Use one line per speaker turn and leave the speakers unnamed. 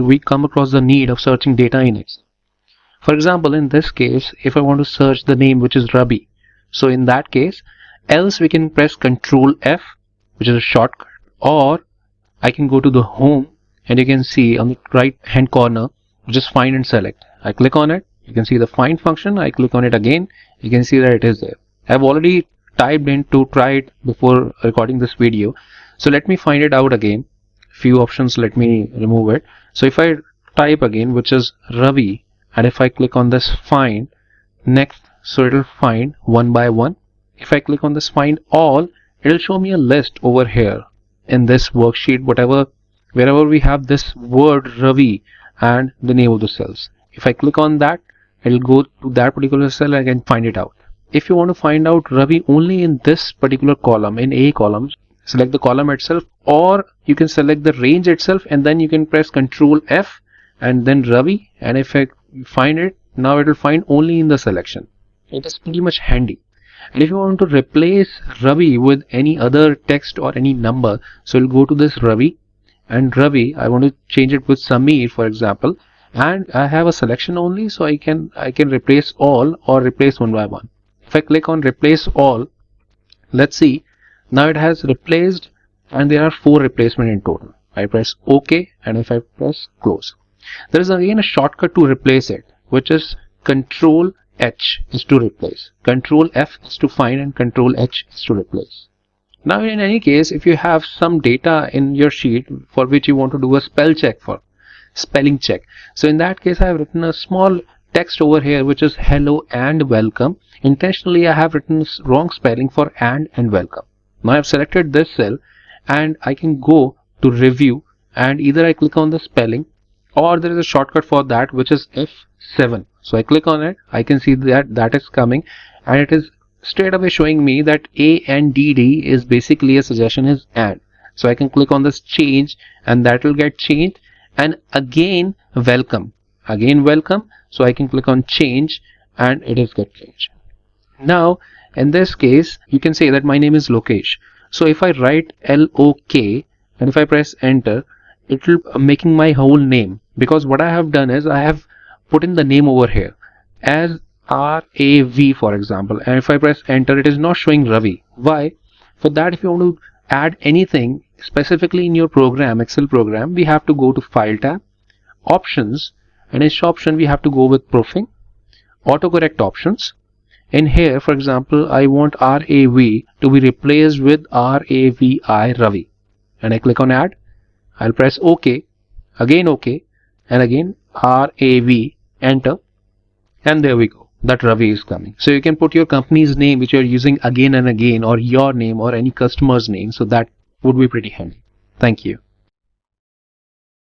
we come across the need of searching data in Excel. For example, in this case, if I want to search the name which is Ravi, so in that case, else we can press Control F, which is a shortcut, or I can go to the home and you can see on the right hand corner, just find and select. I click on it, you can see the find function. I click on it again, you can see that it is there. I've already typed in to try it before recording this video, so let me find it out again. Few options, let me remove it. So if I type again, which is Ravi, and if I click on this find next, so it will find one by one. If I click on this find all, it will show me a list over here in this worksheet, wherever we have this word Ravi and the name of the cells. If I click on that, it will go to that particular cell and I can find it out. If you want to find out Ravi only in this particular column, in A column, select the column itself, or you can select the range itself and then you can press Control F and then Ravi, and if I find it, now it will find only in the selection. It is pretty much handy. And if you want to replace Ravi with any other text or any number, so you'll go to this Ravi, and Ravi, I want to change it with Samir, for example, and I have a selection only, so I can replace all or replace one by one. If I click on replace all, let's see, now it has replaced and there are 4 replacements in total. I press OK, and if I press close, there is again a shortcut to replace it, which is Control H is to replace, Control F is to find, and Control H is to replace. Now in any case, if you have some data in your sheet for which you want to do a spelling check, so in that case I have written a small text over here which is hello and welcome. Intentionally I have written wrong spelling for and welcome. Now I have selected this cell and I can go to review, and either I click on the spelling or there is a shortcut for that which is F7. So I click on it, I can see that is coming, and it is straight away showing me that ANDD is basically a suggestion is and. So I can click on this change and that will get changed, and again welcome, so I can click on change and it is get changed. Now in this case you can say that my name is Lokesh, so if I write LOK and if I press enter, it will making my whole name, because what I have done is I have put in the name over here as RAV, for example, and if I press enter, it is not showing Ravi. Why? For that, if you want to add anything specifically in your program, Excel program, we have to go to File tab, Options, and in each option we have to go with Proofing, Autocorrect Options. In here, for example, I want RAV to be replaced with RAVI Ravi, and I click on Add. I'll press OK, again OK, and again RAV, enter, and there we go, that Ravi is coming. So you can put your company's name which you're using again and again, or your name or any customer's name, so that would be pretty handy. Thank you.